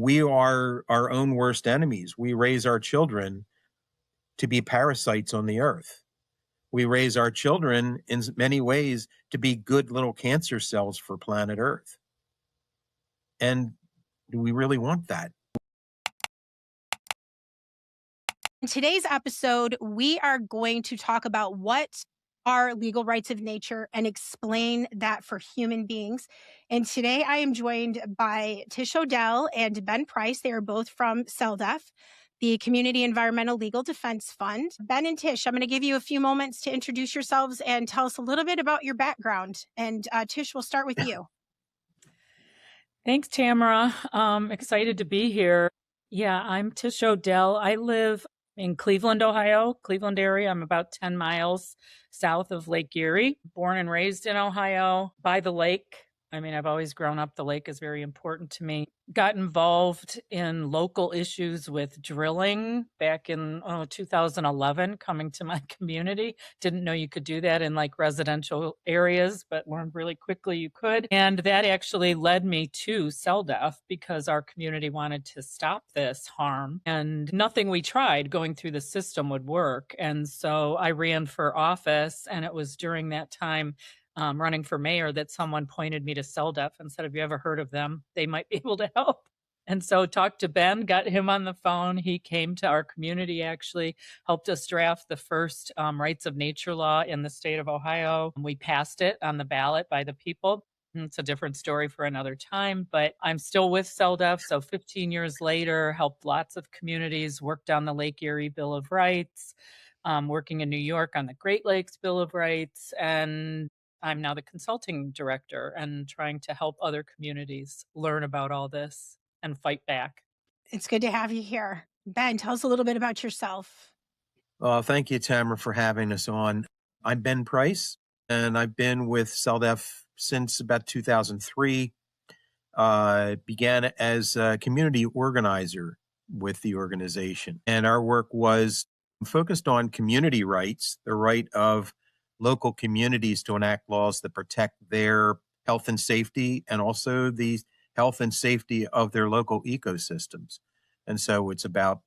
we are our own worst enemies. We raise our children to be parasites on the earth. We raise our children in many ways to be good little cancer cells for planet Earth. And do we really want that? In today's episode, we are going to talk about what are legal rights of nature and explain that for human beings. And today I am joined by Tish Odell and Ben Price. They are both from CELDF, the Community Environmental Legal Defense Fund. Ben and Tish, I'm going to give you a few moments to introduce yourselves and tell us a little bit about your background. And Tish, we'll start with you. Thanks, Tamara. Excited to be here. Yeah, I'm Tish Odell. I live in Cleveland, Ohio, Cleveland area. I'm about 10 miles south of Lake Erie. Born and raised in Ohio by the lake. I mean, I've always grown up. The lake is very important to me. Got involved in local issues with drilling back in 2011, coming to my community. Didn't know you could do that in like residential areas, but learned really quickly you could. And that actually led me to CELDF because our community wanted to stop this harm. And nothing we tried going through the system would work. And so I ran for office, and it was during that time running for mayor that someone pointed me to CELDF and said, have you ever heard of them? They might be able to help. And so talked to Ben, got him on the phone. He came to our community, actually helped us draft the first rights of nature law in the state of Ohio. We passed it on the ballot by the people. It's a different story for another time, but I'm still with CELDF. So 15 years later, helped lots of communities, worked on the Lake Erie Bill of Rights, working in New York on the Great Lakes Bill of Rights, and I'm now the consulting director and trying to help other communities learn about all this and fight back. It's good to have you here. Ben, tell us a little bit about yourself. Thank you, Tamara, for having us on. I'm Ben Price, and I've been with CELDF since about 2003. Began as a community organizer with the organization. And our work was focused on community rights, the right of local communities to enact laws that protect their health and safety, and also the health and safety of their local ecosystems. And so it's about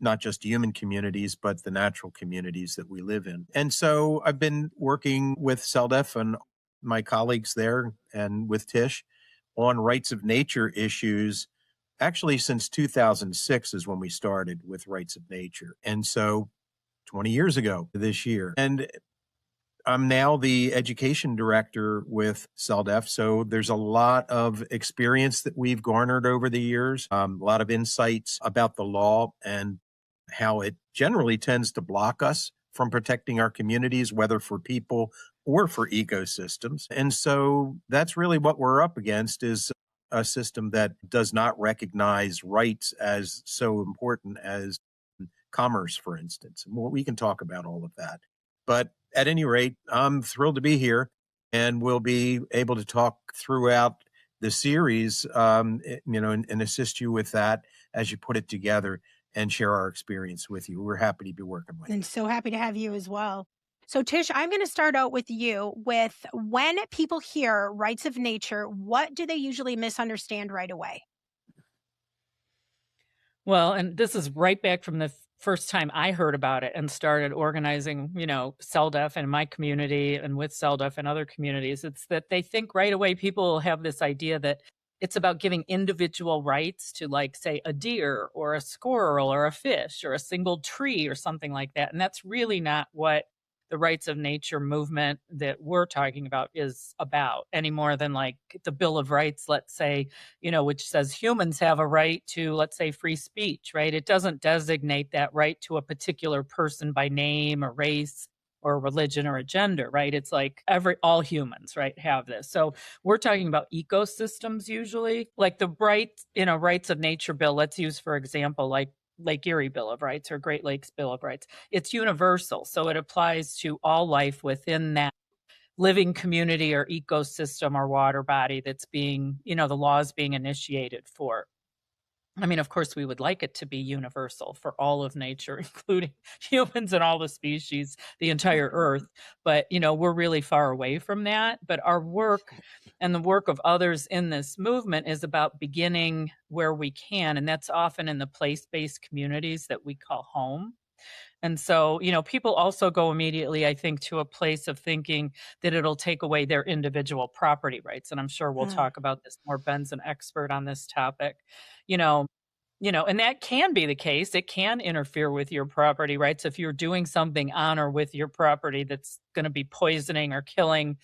not just human communities, but the natural communities that we live in. And so I've been working with CELDF and my colleagues there and with Tish on rights of nature issues. Actually, since 2006 is when we started with rights of nature. And so 20 years ago this year. And I'm now the education director with CELDF. So there's a lot of experience that we've garnered over the years, a lot of insights about the law and how it generally tends to block us from protecting our communities, whether for people or for ecosystems. And so that's really what we're up against, is a system that does not recognize rights as so important as commerce, for instance. And we can talk about all of that. But at any rate, I'm thrilled to be here, and we'll be able to talk throughout the series, and assist you with that as you put it together and share our experience with you. We're happy to be working with you. And so happy to have you as well. So Tish, I'm going to start out with you with, when people hear rights of nature, what do they usually misunderstand right away? Well, and this is right back from the first time I heard about it and started organizing, CELDF in my community and with CELDF and other communities. It's that they think right away people have this idea that it's about giving individual rights to, like, say, a deer or a squirrel or a fish or a single tree or something like that. And that's really not what the rights of nature movement that we're talking about is about, any more than like the Bill of Rights, let's say, which says humans have a right to, let's say, free speech, right? It doesn't designate that right to a particular person by name or race or religion or a gender, right? It's like all humans, right, have this. So we're talking about ecosystems usually, like the rights of nature bill. Let's use, for example, like Lake Erie Bill of Rights or Great Lakes Bill of Rights. It's universal. So it applies to all life within that living community or ecosystem or water body that's being, the law is being initiated for. I mean, of course, we would like it to be universal for all of nature, including humans and all the species, the entire earth. But, we're really far away from that. But our work and the work of others in this movement is about beginning where we can. And that's often in the place-based communities that we call home. And so, people also go immediately, I think, to a place of thinking that it'll take away their individual property rights. And I'm sure we'll talk about this more. Ben's an expert on this topic. You know, and that can be the case. It can interfere with your property rights if you're doing something on or with your property that's going to be poisoning or killing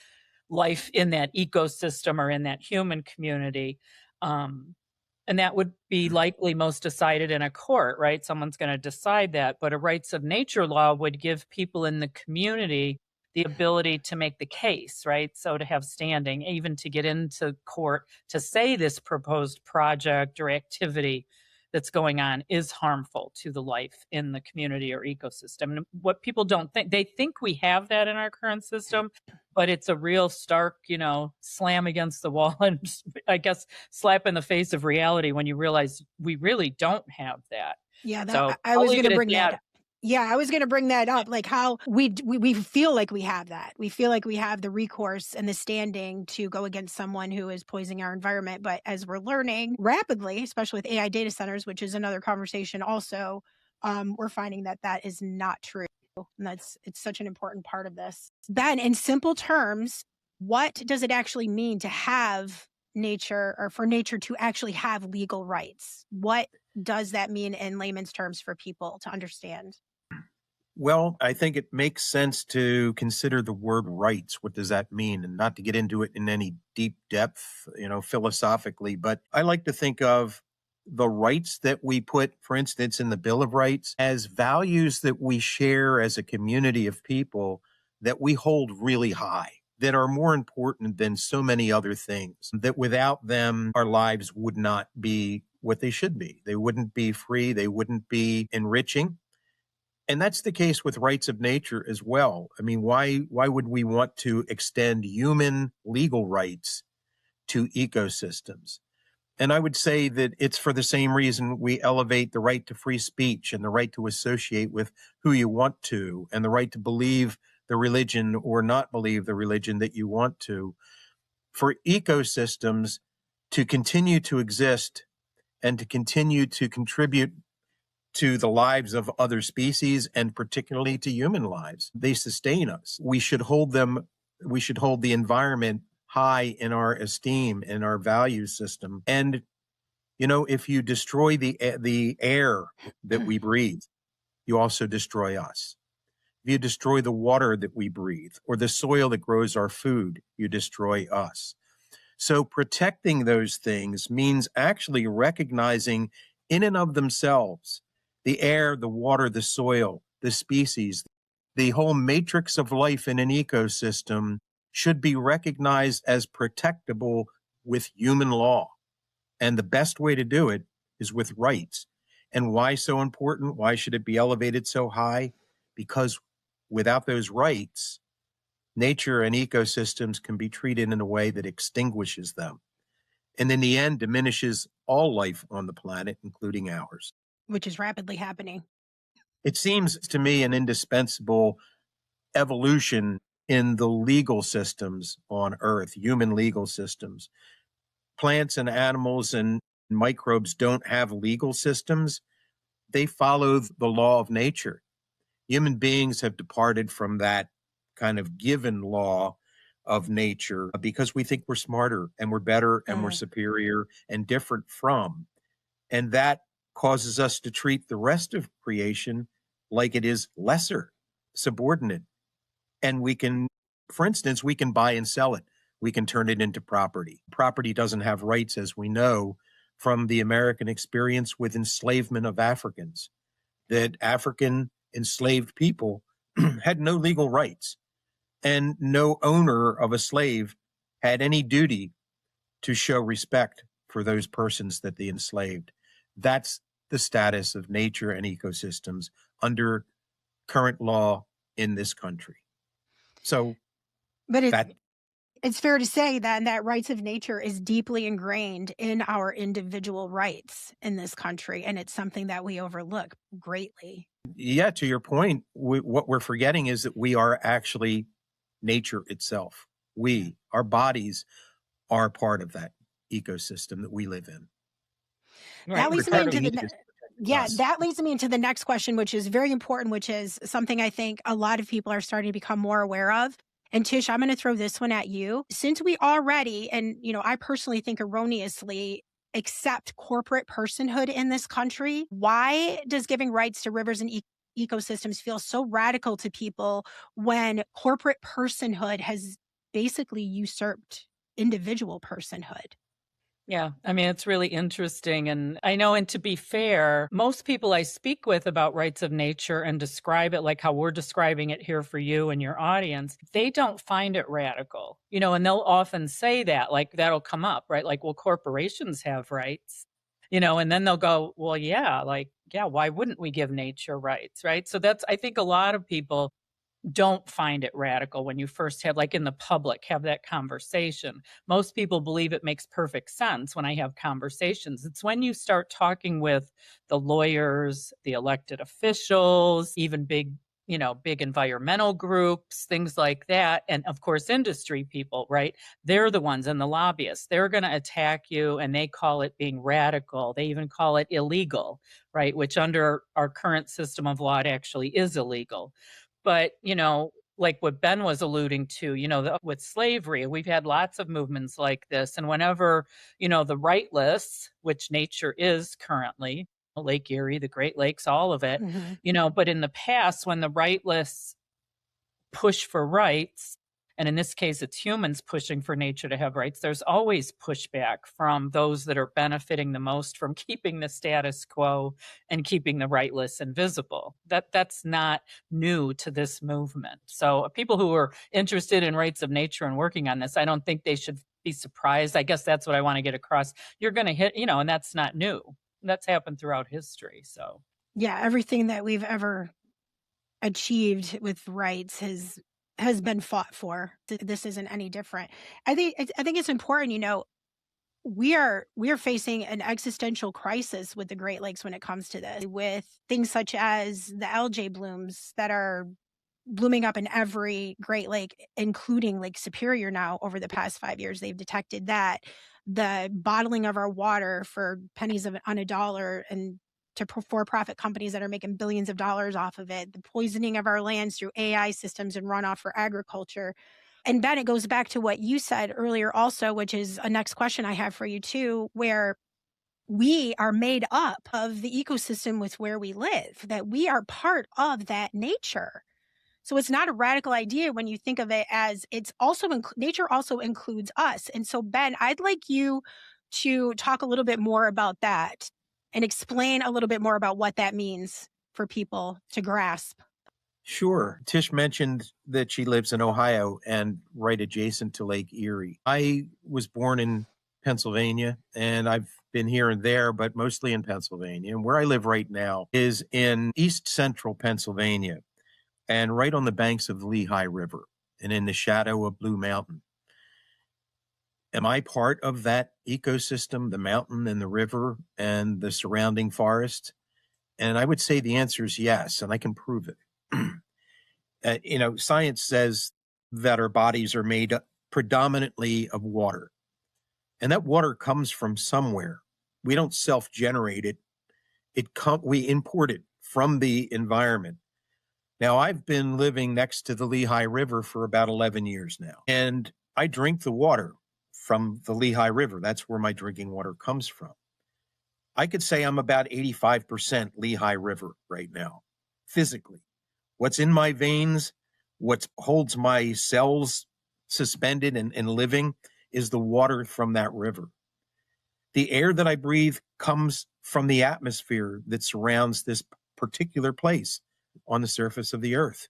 life in that ecosystem or in that human community. And that would be likely most decided in a court, right? Someone's going to decide that. But a rights of nature law would give people in the community the ability to make the case, right? So to have standing, even to get into court to say this proposed project or activity that's going on is harmful to the life in the community or ecosystem. And what people don't think, they think we have that in our current system, but it's a real stark, slam against the wall and I guess slap in the face of reality when you realize we really don't have that. Yeah, So I was going to bring that up. Yeah, I was going to bring that up, like how we feel like we have that. We feel like we have the recourse and the standing to go against someone who is poisoning our environment. But as we're learning rapidly, especially with AI data centers, which is another conversation also, we're finding that that is not true. And it's such an important part of this. Ben, in simple terms, what does it actually mean to have nature, or for nature to actually have legal rights? What does that mean in layman's terms for people to understand? Well, I think it makes sense to consider the word rights. What does that mean? And not to get into it in any deep depth, philosophically, but I like to think of the rights that we put, for instance, in the Bill of Rights as values that we share as a community of people that we hold really high, that are more important than so many other things, that without them, our lives would not be what they should be. They wouldn't be free. They wouldn't be enriching. And that's the case with rights of nature as well. I mean, why would we want to extend human legal rights to ecosystems? And I would say that it's for the same reason we elevate the right to free speech and the right to associate with who you want to, and the right to believe the religion or not believe the religion that you want to. For ecosystems to continue to exist and to continue to contribute to the lives of other species and particularly to human lives. They sustain us. We should hold the environment high in our esteem, in our value system. And, if you destroy the air that we breathe, you also destroy us. If you destroy the water that we breathe or the soil that grows our food, you destroy us. So protecting those things means actually recognizing in and of themselves the air, the water, the soil, the species, the whole matrix of life in an ecosystem should be recognized as protectable with human law. And the best way to do it is with rights. And why so important? Why should it be elevated so high? Because without those rights, nature and ecosystems can be treated in a way that extinguishes them, and in the end diminishes all life on the planet, including ours. Which is rapidly happening. It seems to me an indispensable evolution in the legal systems on Earth, human legal systems. Plants and animals and microbes don't have legal systems. They follow the law of nature. Human beings have departed from that kind of given law of nature because we think we're smarter and we're better and we're superior and different from. And that causes us to treat the rest of creation like it is lesser, subordinate. And we can, for instance, we can buy and sell it. We can turn it into property. Property doesn't have rights, as we know from the American experience with enslavement of Africans, that African enslaved people had no legal rights, and no owner of a slave had any duty to show respect for those persons that they enslaved. That's the status of nature and ecosystems under current law in this country. So, but it's fair to say then that rights of nature is deeply ingrained in our individual rights in this country, and it's something that we overlook greatly. Yeah, to your point, what we're forgetting is that we are actually nature itself. Our bodies are part of that ecosystem that we live in. That leads me into us. that leads me into the next question, which is very important, which is something I think a lot of people are starting to become more aware of. And Tish, I'm going to throw this one at you. Since we already, and I personally think erroneously, accept corporate personhood in this country, why does giving rights to rivers and ecosystems feel so radical to people when corporate personhood has basically usurped individual personhood? Yeah, I mean, it's really interesting. And I know, and to be fair, most people I speak with about rights of nature and describe it like how we're describing it here for you and your audience, they don't find it radical, and they'll often say that, like that'll come up, right? Like, well, corporations have rights, and then they'll go, well, yeah, why wouldn't we give nature rights, right? So I think a lot of people don't find it radical when you first have, like in the public, have that conversation. Most people believe it makes perfect sense when I have conversations. It's when you start talking with the lawyers, the elected officials, even big environmental groups, things like that. And of course, industry people, right? They're the ones, and the lobbyists, they're going to attack you, and they call it being radical. They even call it illegal, right? Which under our current system of law, it actually is illegal. But, like what Ben was alluding to, with slavery, we've had lots of movements like this. And whenever, the rightless, which nature is currently, Lake Erie, the Great Lakes, all of it, but in the past, when the rightless push for rights, and in this case, it's humans pushing for nature to have rights, there's always pushback from those that are benefiting the most from keeping the status quo and keeping the rightless invisible. That's not new to this movement. So people who are interested in rights of nature and working on this, I don't think they should be surprised. I guess that's what I want to get across. You're going to hit, and that's not new. That's happened throughout history. So yeah, everything that we've ever achieved with rights has been fought for. This isn't any different. I think it's important. We are facing an existential crisis with the Great Lakes when it comes to this, with things such as the algae blooms that are blooming up in every Great Lake, including Lake Superior now. Over the past 5 years, they've detected that. The bottling of our water for pennies on a dollar, and to for-profit companies that are making billions of dollars off of it, the poisoning of our lands through AI systems and runoff for agriculture. And Ben, it goes back to what you said earlier also, which is a next question I have for you too, where we are made up of the ecosystem with where we live, that we are part of that nature. So it's not a radical idea when you think of it as it's also nature also includes us. And so Ben, I'd like you to talk a little bit more about that and explain a little bit more about what that means for people to grasp. Sure. Tish mentioned that she lives in Ohio and right adjacent to Lake Erie. I was born in Pennsylvania, and I've been here and there, but mostly in Pennsylvania. And where I live right now is in east central Pennsylvania, and right on the banks of the Lehigh River and in the shadow of Blue Mountain. Am I part of that ecosystem, the mountain and the river and the surrounding forest? And I would say the answer is yes, and I can prove it. Science says that our bodies are made predominantly of water, and that water comes from somewhere. We don't self-generate it. We import it from the environment. Now, I've been living next to the Lehigh River for about 11 years now, and I drink the water from the Lehigh River. That's where my drinking water comes from. I could say I'm about 85% Lehigh River right now, physically. What's in my veins, what holds my cells suspended and living is the water from that river. The air that I breathe comes from the atmosphere that surrounds this particular place on the surface of the earth.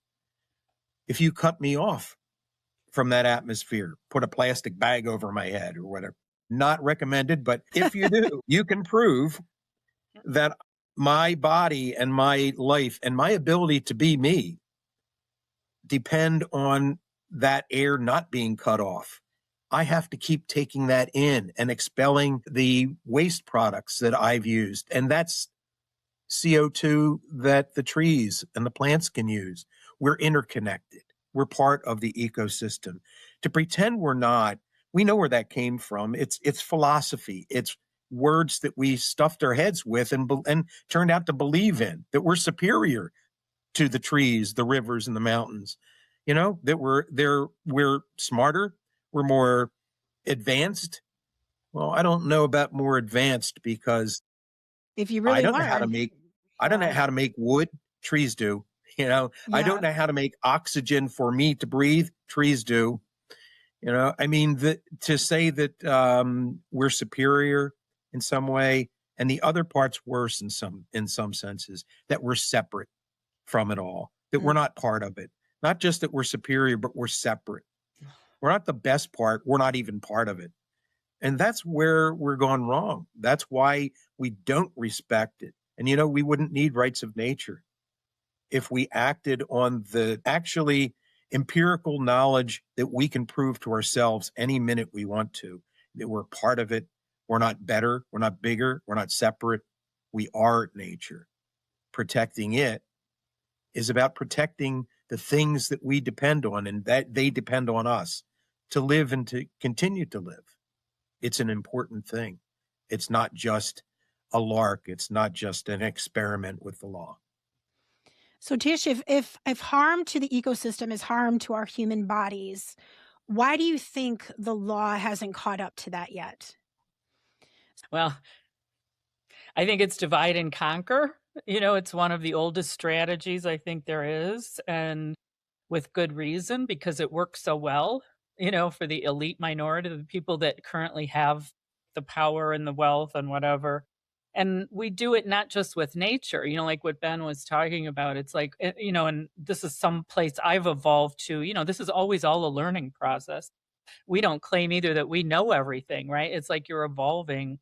If you cut me off from that atmosphere, put a plastic bag over my head or whatever, not recommended, but if you do, you can prove that my body and my life and my ability to be me depend on that air not being cut off I have to keep taking that in and expelling the waste products that I've used. And that's CO2 that the trees and the plants can use. We're interconnected. We're part of the ecosystem. To pretend we're not, we know where that came from. It's philosophy. It's words that we stuffed our heads with and turned out to believe in, that we're superior to the trees, the rivers, and the mountains. You know, that we're smarter, we're more advanced. Well, I don't know about more advanced, because If you I really don't know how to learn. make I don't know Yeah. how to make wood. Trees do. You know, I Yeah. don't know how to make oxygen for me to breathe. Trees do. You know, I mean, to say that we're superior in some way, and the other part's worse in some senses, that we're separate from it all, that we're not part of it. Not just that we're superior, but we're separate. We're not the best part. We're not even part of it. And that's where we're gone wrong. That's why we don't respect it. And, you know, we wouldn't need rights of nature if we acted on the actually empirical knowledge that we can prove to ourselves any minute we want to, that we're part of it. We're not better. We're not bigger. We're not separate. We are nature. Protecting it is about protecting the things that we depend on and that they depend on us to live and to continue to live. It's an important thing. It's not just a lark. It's not just an experiment with the law. So Tish, if harm to the ecosystem is harm to our human bodies, why do you think the law hasn't caught up to that yet? Well, I think it's divide and conquer. You know, it's one of the oldest strategies I think there is, and with good reason, because it works so well, you know, for the elite minority, the people that currently have the power and the wealth and whatever. And we do it not just with nature, you know, like what Ben was talking about. It's like, you know, and this is some place I've evolved to, you know, this is always all a learning process. We don't claim either that we know everything, right? It's like you're evolving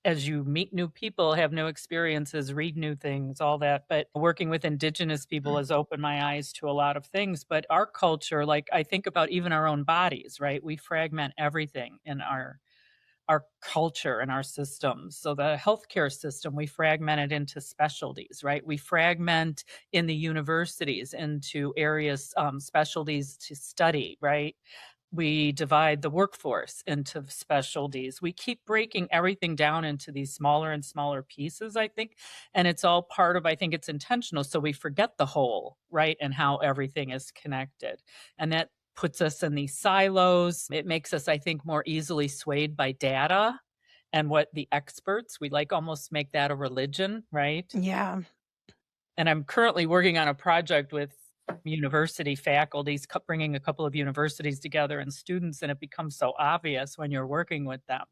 as you meet new people, have new experiences, read new things, all that. But working with indigenous people has opened my eyes to a lot of things. But our culture, like I think about even our own bodies, right? We fragment everything in our culture and our systems. So the healthcare system, we fragment it into specialties, right? We fragment in the universities into areas, specialties to study, right? We divide the workforce into specialties. We keep breaking everything down into these smaller and smaller pieces, I think. And it's all part of, I think it's intentional. So we forget the whole, right? And how everything is connected. And that puts us in these silos. It makes us, I think, more easily swayed by data and what the experts, we like almost make that a religion, right? Yeah. And I'm currently working on a project with university faculties, bringing a couple of universities together and students, and it becomes so obvious when you're working with them.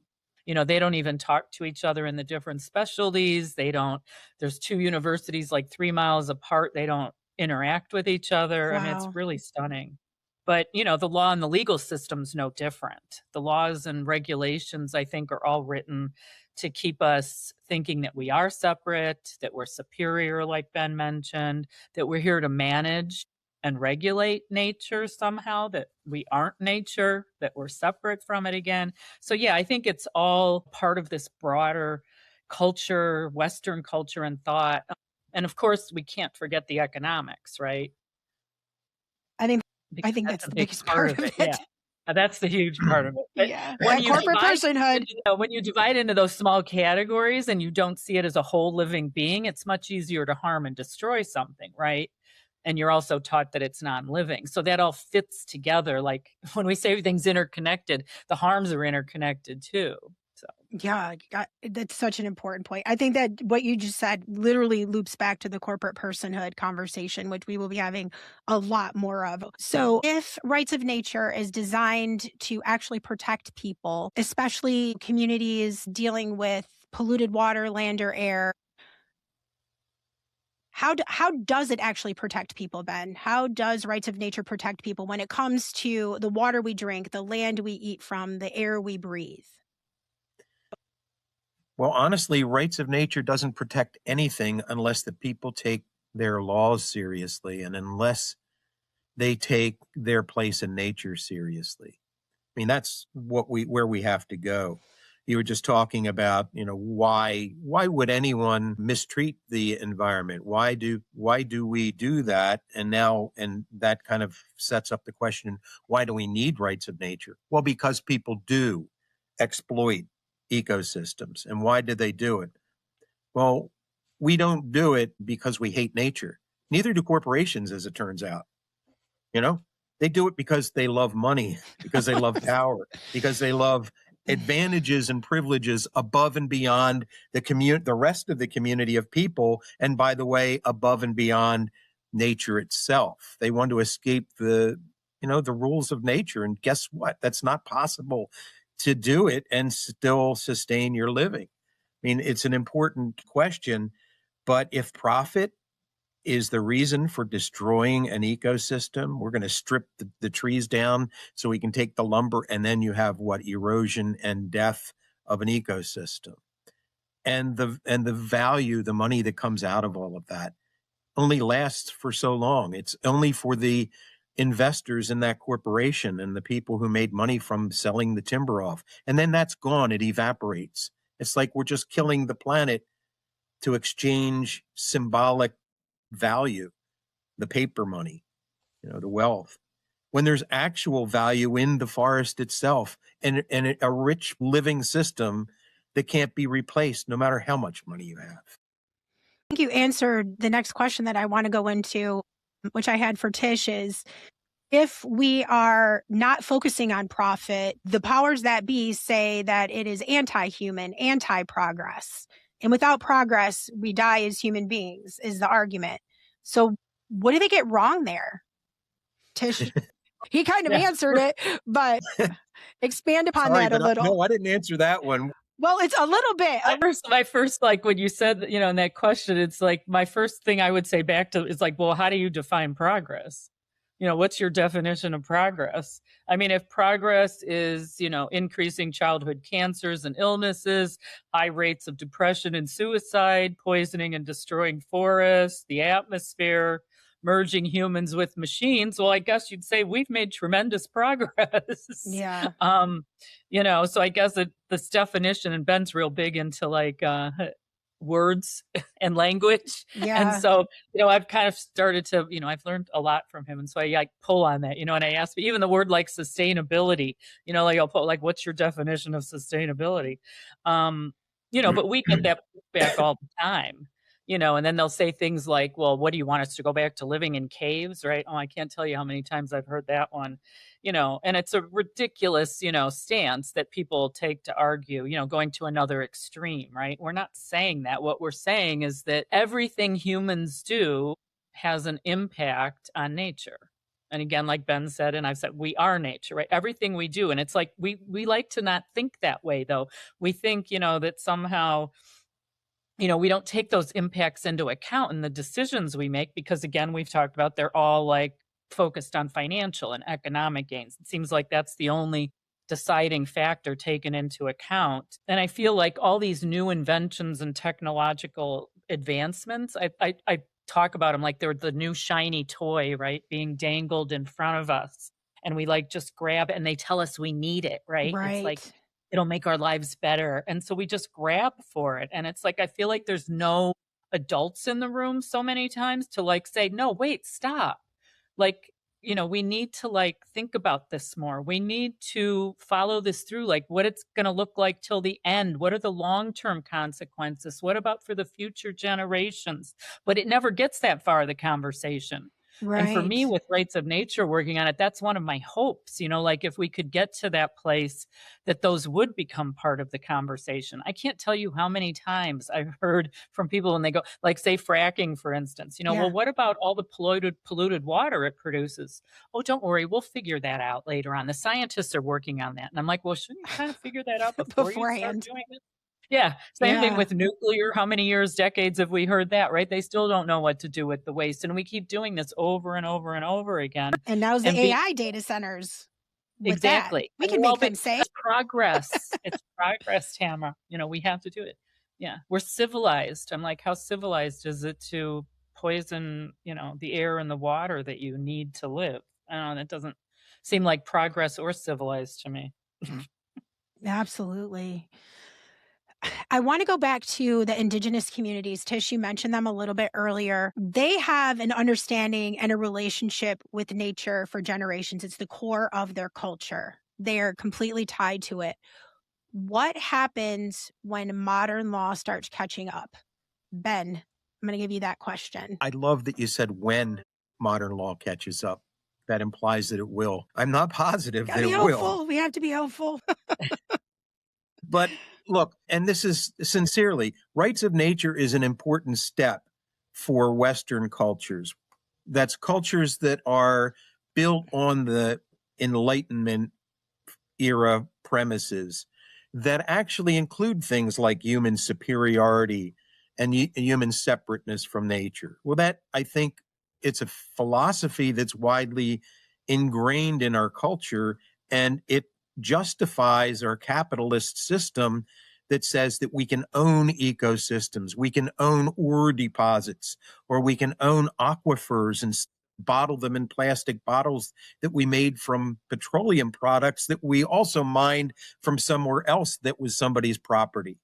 You know, they don't even talk to each other in the different specialties. There's two universities like 3 miles apart. They don't interact with each other. I mean, it's Wow. really stunning. But, you know, the law and the legal system's no different. The laws and regulations, I think, are all written to keep us thinking that we are separate, that we're superior, like Ben mentioned, that we're here to manage and regulate nature somehow, that we aren't nature, that we're separate from it again. So, yeah, I think it's all part of this broader culture, Western culture and thought. And of course, we can't forget the economics, right? I think Because that's that's a the big biggest part part of of it. Yeah. it. That's the huge part of it. But Yeah. when That you corporate divide personhood. when you divide into those small categories and you don't see it as a whole living being, it's much easier to harm and destroy something, right? And you're also taught that it's non-living. So that all fits together. Like when we say everything's interconnected, the harms are interconnected too. So Yeah, that's such an important point. I think that what you just said literally loops back to the corporate personhood conversation, which we will be having a lot more of. So, if rights of nature is designed to actually protect people, especially communities dealing with polluted water, land, or air, how does it actually protect people, Ben? How does rights of nature protect people when it comes to the water we drink, the land we eat from, the air we breathe? Well, honestly, rights of nature doesn't protect anything unless the people take their laws seriously and unless they take their place in nature seriously. I mean, that's where we have to go. You were just talking about, why would anyone mistreat the environment? Why do we do that? And that kind of sets up the question, why do we need rights of nature? Well, because people do exploit ecosystems. And why do they do it? Well, we don't do it because we hate nature. Neither do corporations, as it turns out. They do it because they love money, because they love power, because they love advantages and privileges above and beyond the rest of the community of people. And by the way, above and beyond nature itself. They want to escape the rules of nature. And guess what? That's not possible to do it and still sustain your living. I mean, it's an important question, but if profit is the reason for destroying an ecosystem, we're going to strip the trees down so we can take the lumber, and then you have erosion and death of an ecosystem. And the value, the money that comes out of all of that only lasts for so long. It's only for the investors in that corporation and the people who made money from selling the timber off. And then that's gone. It evaporates. It's like we're just killing the planet to exchange symbolic value, the paper money, the wealth, when there's actual value in the forest itself and a rich living system that can't be replaced no matter how much money you have. I think you answered the next question that I want to go into, which I had for Tish, is if we are not focusing on profit, the powers that be say that it is anti-human, anti-progress. And without progress, we die as human beings, is the argument. So what do they get wrong there? Tish, he kind of answered it, but expand upon that a little. No, I didn't answer that one. Well, it's a little bit. My first, like when you said, in that question, it's like my first thing I would say back to is like, well, how do you define progress? What's your definition of progress? I mean, if progress is, increasing childhood cancers and illnesses, high rates of depression and suicide, poisoning and destroying forests, the atmosphere, merging humans with machines, well, I guess you'd say we've made tremendous progress. Yeah. So I guess this definition, and Ben's real big into like words and language. Yeah. And so, I've kind of started to, I've learned a lot from him. And so I like pull on that, and I ask even the word like sustainability, like I'll put like, what's your definition of sustainability? But we get that back all the time. And then they'll say things like, well, what do you want us to go back to living in caves? Right. Oh, I can't tell you how many times I've heard that one, and it's a ridiculous, stance that people take to argue, going to another extreme. Right. We're not saying that. What we're saying is that everything humans do has an impact on nature. And again, like Ben said, and I've said, we are nature, right? Everything we do. And it's like, we like to not think that way, though. We think, that somehow, we don't take those impacts into account in the decisions we make because, again, we've talked about they're all like focused on financial and economic gains. It seems like that's the only deciding factor taken into account. And I feel like all these new inventions and technological advancements, I talk about them like they're the new shiny toy, right, being dangled in front of us. And we like just grab it and they tell us we need it, right? It's like, it'll make our lives better. And so we just grab for it. And it's like, I feel like there's no adults in the room so many times to like say, no, wait, stop. Like, we need to like think about this more. We need to follow this through, like what it's going to look like till the end. What are the long-term consequences? What about for the future generations? But it never gets that far, the conversation. Right. And for me, with rights of nature, working on it, that's one of my hopes, like if we could get to that place that those would become part of the conversation. I can't tell you how many times I've heard from people when they go, like, say, fracking, for instance, well, what about all the polluted water it produces? Oh, don't worry. We'll figure that out later on. The scientists are working on that. And I'm like, well, shouldn't you kind of figure that out before you start doing it? Yeah. Same thing with nuclear. How many years, decades have we heard that, right? They still don't know what to do with the waste. And we keep doing this over and over and over again. And now's the AI data centers. Exactly. We can make them say it's progress. It's progress, Tamara. We have to do it. Yeah. We're civilized. I'm like, how civilized is it to poison, the air and the water that you need to live? I don't know. That doesn't seem like progress or civilized to me. Absolutely. I want to go back to the indigenous communities. Tish, you mentioned them a little bit earlier. They have an understanding and a relationship with nature for generations. It's the core of their culture. They are completely tied to it. What happens when modern law starts catching up? Ben, I'm going to give you that question. I love that you said when modern law catches up. That implies that it will. I'm not positive that it will. We have to be hopeful. But look, and this is sincerely, rights of nature is an important step for Western cultures. That's cultures that are built on the Enlightenment era premises that actually include things like human superiority and human separateness from nature. Well, that, I think, it's a philosophy that's widely ingrained in our culture, and it justifies our capitalist system that says that we can own ecosystems, we can own ore deposits, or we can own aquifers and bottle them in plastic bottles that we made from petroleum products that we also mined from somewhere else that was somebody's property.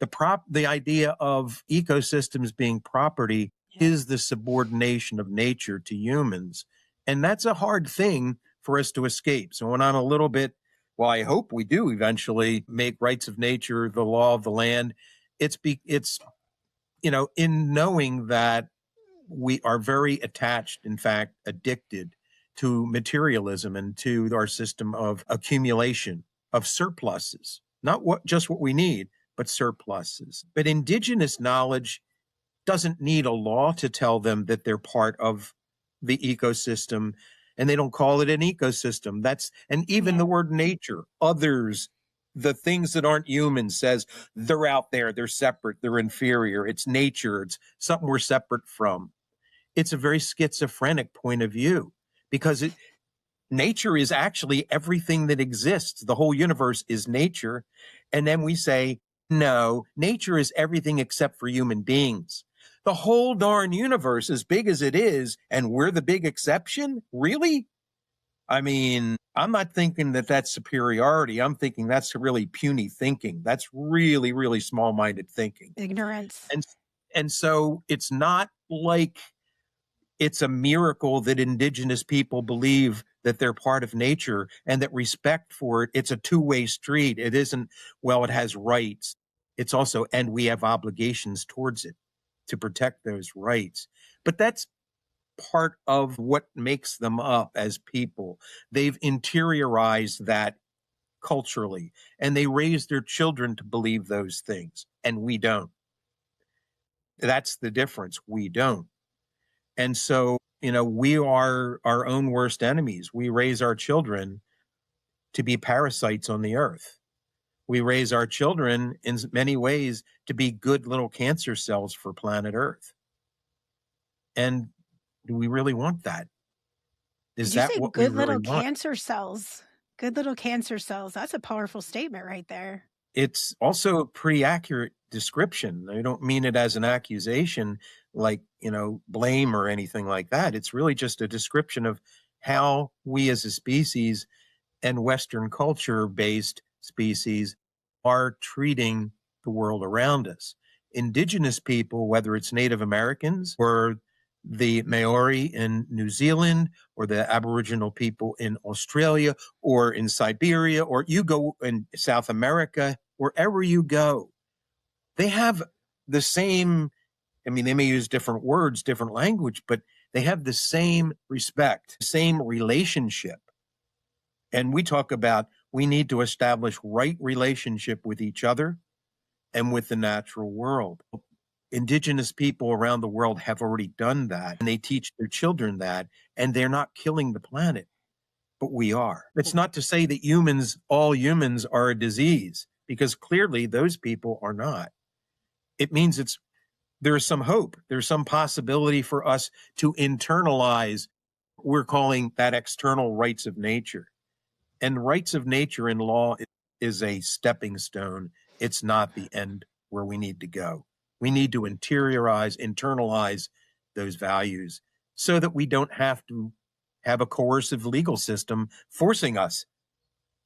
The idea of ecosystems being property is the subordination of nature to humans. And that's a hard thing for us to escape. So when I'm a little bit, well, I hope we do eventually make rights of nature the law of the land. It's in knowing that we are very attached, in fact, addicted to materialism and to our system of accumulation of surpluses, not just what we need, but surpluses. But indigenous knowledge doesn't need a law to tell them that they're part of the ecosystem, and they don't call it an ecosystem. And even the word nature, others, the things that aren't human, says they're out there, they're separate, they're inferior. It's nature, it's something we're separate from. It's a very schizophrenic point of view because nature is actually everything that exists. The whole universe is nature. And then we say, no, nature is everything except for human beings. The whole darn universe, as big as it is, and we're the big exception? Really? I mean, I'm not thinking that that's superiority. I'm thinking that's really puny thinking. That's really, really small-minded thinking. Ignorance. And so it's not like it's a miracle that indigenous people believe that they're part of nature and that respect for it. It's a two-way street. It isn't, well, it has rights. It's also, and we have obligations towards it to protect those rights. But that's part of what makes them up as people. They've interiorized that culturally, and they raise their children to believe those things, and we don't. That's the difference. We don't. And so, we are our own worst enemies. We raise our children to be parasites on the earth. We raise our children in many ways to be good little cancer cells for planet Earth. And do we really want that? Is that what we really want? Good little cancer cells. Good little cancer cells. That's a powerful statement right there. It's also a pretty accurate description. I don't mean it as an accusation, like, blame or anything like that. It's really just a description of how we as a species and Western culture-based species are treating the world around us. Indigenous people, whether it's Native Americans or the Maori in New Zealand or the Aboriginal people in Australia or in Siberia, or you go in South America, wherever you go, they have the same, they may use different words, different language, but they have the same respect, same relationship. And we talk about we need to establish right relationship with each other and with the natural world. Indigenous people around the world have already done that, and they teach their children that, and they're not killing the planet, but we are. It's not to say that all humans are a disease, because clearly those people are not. It means there's some hope. There's some possibility for us to internalize, we're calling that external rights of nature. And rights of nature in law is a stepping stone. It's not the end where we need to go. We need to internalize those values so that we don't have to have a coercive legal system forcing us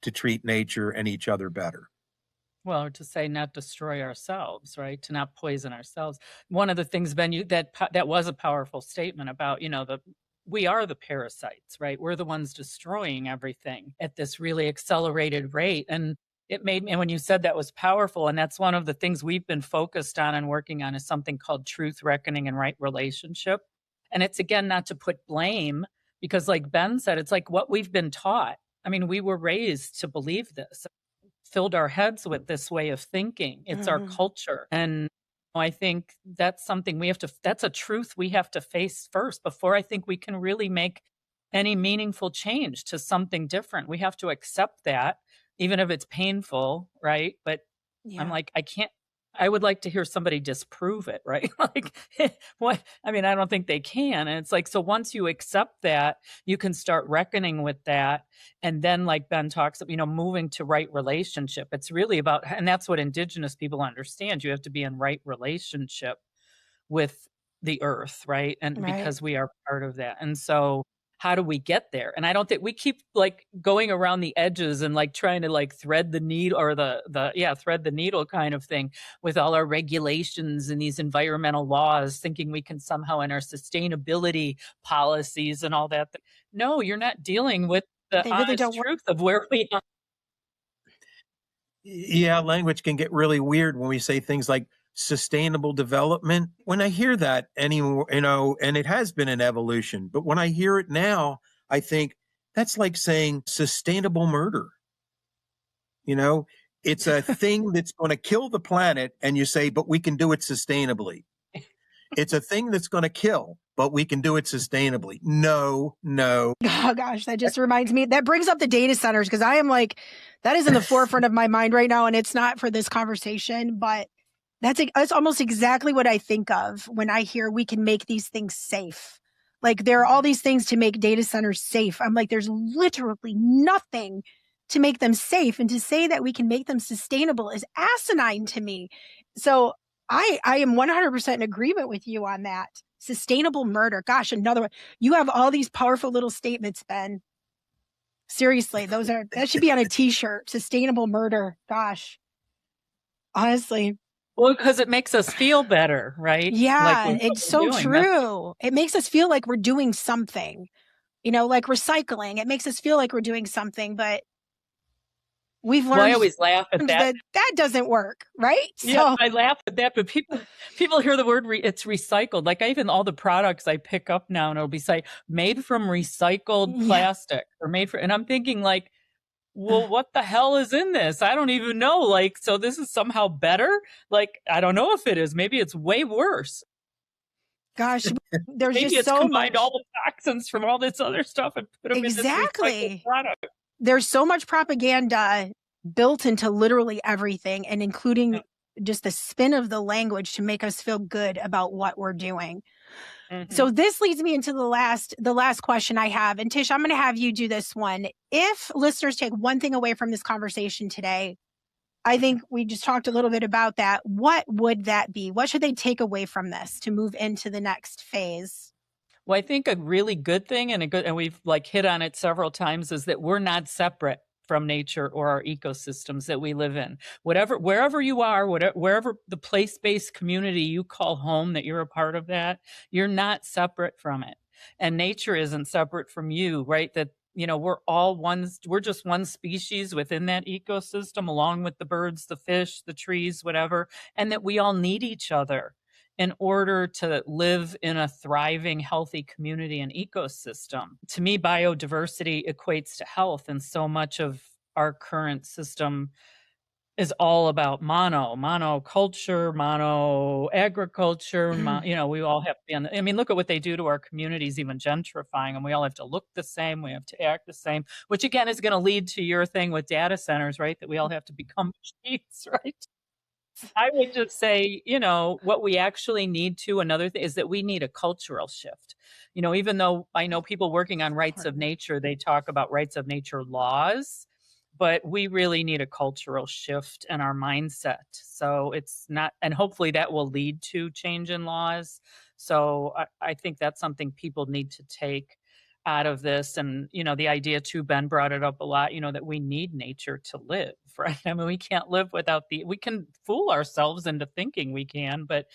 to treat nature and each other better. Well, to say not destroy ourselves, right? To not poison ourselves. One of the things, Ben, that was a powerful statement about, we are the parasites, right? We're the ones destroying everything at this really accelerated rate. And and when you said that was powerful, and that's one of the things we've been focused on and working on is something called truth reckoning and right relationship. And it's, again, not to put blame, because like Ben said, it's like what we've been taught. I mean, we were raised to believe this, filled our heads with this way of thinking. It's our culture. And I think that's something that's a truth we have to face first before I think we can really make any meaningful change to something different. We have to accept that, even if it's painful, right? But I'm like, I would like to hear somebody disprove it, right? Like, what? I mean, I don't think they can. And it's like, so once you accept that, you can start reckoning with that. And then, like Ben talks, moving to right relationship. It's really about, and that's what Indigenous people understand. You have to be in right relationship with the earth, right? And because we are part of that. And so how do we get there? And I don't think we keep like going around the edges and like trying to like thread the needle or thread the needle kind of thing with all our regulations and these environmental laws, thinking we can somehow in our sustainability policies and all that. No, you're not dealing with the honest truth of where we are. Yeah, language can get really weird when we say things like sustainable development. When I hear that anymore, and it has been an evolution, but when I hear it now, I think that's like saying sustainable murder. It's a thing that's going to kill the planet, and you say, but we can do it sustainably. It's a thing that's going to kill, but we can do it sustainably. No. Oh gosh, that just reminds me, that brings up the data centers, because I am like, that is in the forefront of my mind right now, and it's not for this conversation, but that's almost exactly what I think of when I hear we can make these things safe. Like, there are all these things to make data centers safe. I'm like, there's literally nothing to make them safe. And to say that we can make them sustainable is asinine to me. So I am 100% in agreement with you on that. Sustainable murder. Gosh, another one. You have all these powerful little statements, Ben. Seriously, that should be on a t-shirt. Sustainable murder. Gosh. Honestly. Well, because it makes us feel better, right? Yeah, like it's so true. It makes us feel like we're doing something, like recycling. It makes us feel like we're doing something, but we've learned. Well, I always laugh at that. That doesn't work, right? Yeah, I laugh at that, but people hear the word it's recycled. Like all the products I pick up now, and it'll be made from recycled plastic or and I'm thinking like, well, what the hell is in this? I don't even know. Like, so this is somehow better? Like, I don't know if it is. Maybe it's way worse. Gosh, there's Maybe just so combined much. all the toxins from all this other stuff and put them in this recycled product. There's so much propaganda built into literally everything, and including just the spin of the language to make us feel good about what we're doing. So this leads me into the last question I have. And Tish, I'm going to have you do this one. If listeners take one thing away from this conversation today, I think we just talked a little bit about that. What would that be? What should they take away from this to move into the next phase? Well, I think a really good thing and we've like hit on it several times is that we're not separate from nature or our ecosystems that we live in. Wherever you are, wherever the place-based community you call home, that you're a part of that, you're not separate from it. And nature isn't separate from you, right? That, we're just one species within that ecosystem, along with the birds, the fish, the trees, whatever, and that we all need each other in order to live in a thriving, healthy community and ecosystem. To me, biodiversity equates to health, and so much of our current system is all about monoculture, mono-agriculture. We all have to be look at what they do to our communities, even gentrifying, and we all have to look the same, we have to act the same, which again is going to lead to your thing with data centers, right? That we all have to become machines, right? I would just say, what we actually need to, another thing is that we need a cultural shift. Even though I know people working on rights of nature, they talk about rights of nature laws, but we really need a cultural shift in our mindset. So it's not, and hopefully that will lead to change in laws. So I think that's something people need to take out of this. And, the idea too, Ben brought it up a lot, that we need nature to live, right? I mean, we can't live without we can fool ourselves into thinking we can, but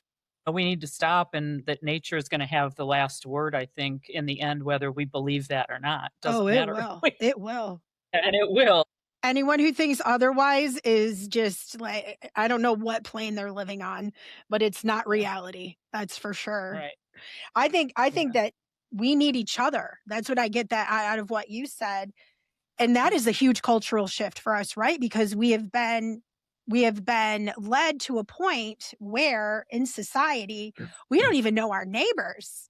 we need to stop, and that nature is going to have the last word, I think, in the end, whether we believe that or not. Oh, Doesn't it matter. will. It will. And it will. Anyone who thinks otherwise is just like, I don't know what plane they're living on, but it's not reality. That's for sure. Right. I think that we need each other. That's what I get that out of what you said. And that is a huge cultural shift for us, right? Because we have been led to a point where in society, we don't even know our neighbors.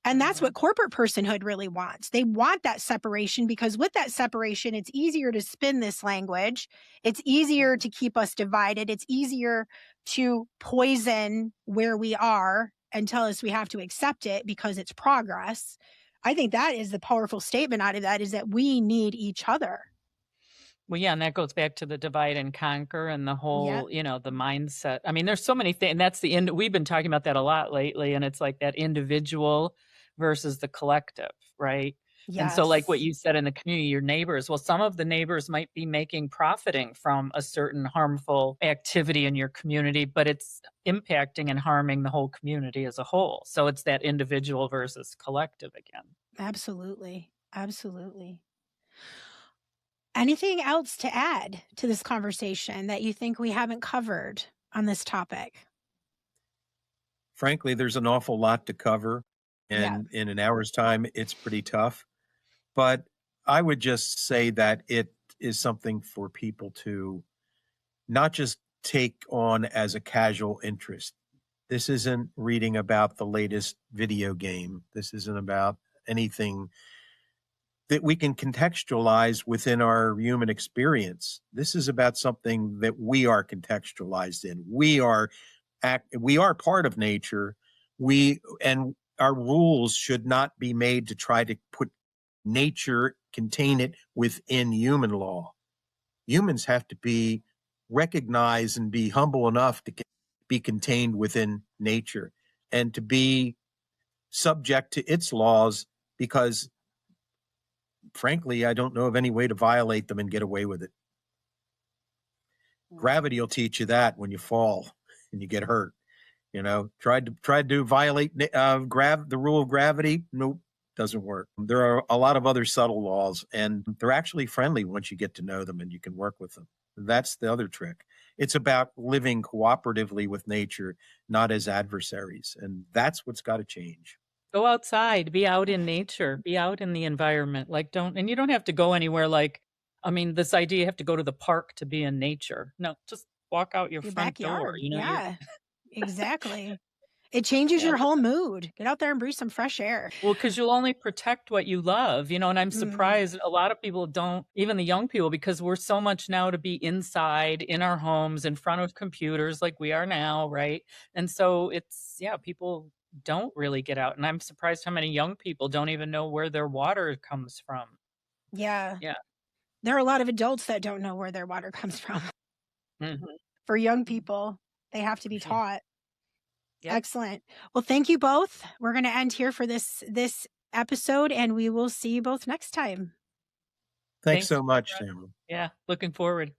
And that's what corporate personhood really wants. They want that separation, because with that separation, it's easier to spin this language. It's easier to keep us divided. It's easier to poison where we are and tell us we have to accept it because it's progress. I think that is the powerful statement out of that, is that we need each other. Well, yeah, and that goes back to the divide and conquer and the whole, the mindset. I mean, there's so many things, and that's the end. We've been talking about that a lot lately, and it's like that individual versus the collective, right? Yes. And so, like what you said in the community, your neighbors, well, some of the neighbors might be profiting from a certain harmful activity in your community, but it's impacting and harming the whole community as a whole. So it's that individual versus collective again. Absolutely. Absolutely. Anything else to add to this conversation that you think we haven't covered on this topic? Frankly, there's an awful lot to cover. And in an hour's time, it's pretty tough. But I would just say that it is something for people to not just take on as a casual interest. This isn't reading about the latest video game. This isn't about anything that we can contextualize within our human experience. This is about something that we are contextualized in. We are part of nature. Our rules should not be made to try to put nature, contain it within human law. Humans have to be recognized and be humble enough to be contained within nature and to be subject to its laws, because frankly, I don't know of any way to violate them and get away with it. Gravity will teach you that when you fall and you get hurt. Tried to violate the rule of gravity. Nope, doesn't work. There are a lot of other subtle laws, and they're actually friendly once you get to know them and you can work with them. That's the other trick. It's about living cooperatively with nature, not as adversaries. And that's what's got to change. Go outside, be out in nature, be out in the environment. And you don't have to go anywhere this idea you have to go to the park to be in nature. No, just walk out your front backyard. door. Yeah, exactly. It changes your whole mood. Get out there and breathe some fresh air. Well, because you'll only protect what you love, and I'm surprised a lot of people don't, even the young people, because we're so much now to be inside in our homes in front of computers like we are now, right? And so people don't really get out. And I'm surprised how many young people don't even know where their water comes from. Yeah. Yeah. There are a lot of adults that don't know where their water comes from. Mm-hmm. For young people, they have to be taught. Yep. Excellent. Well, thank you both. We're going to end here for this episode, and we will see you both next time. Thanks so much, Tamara. Yeah, looking forward.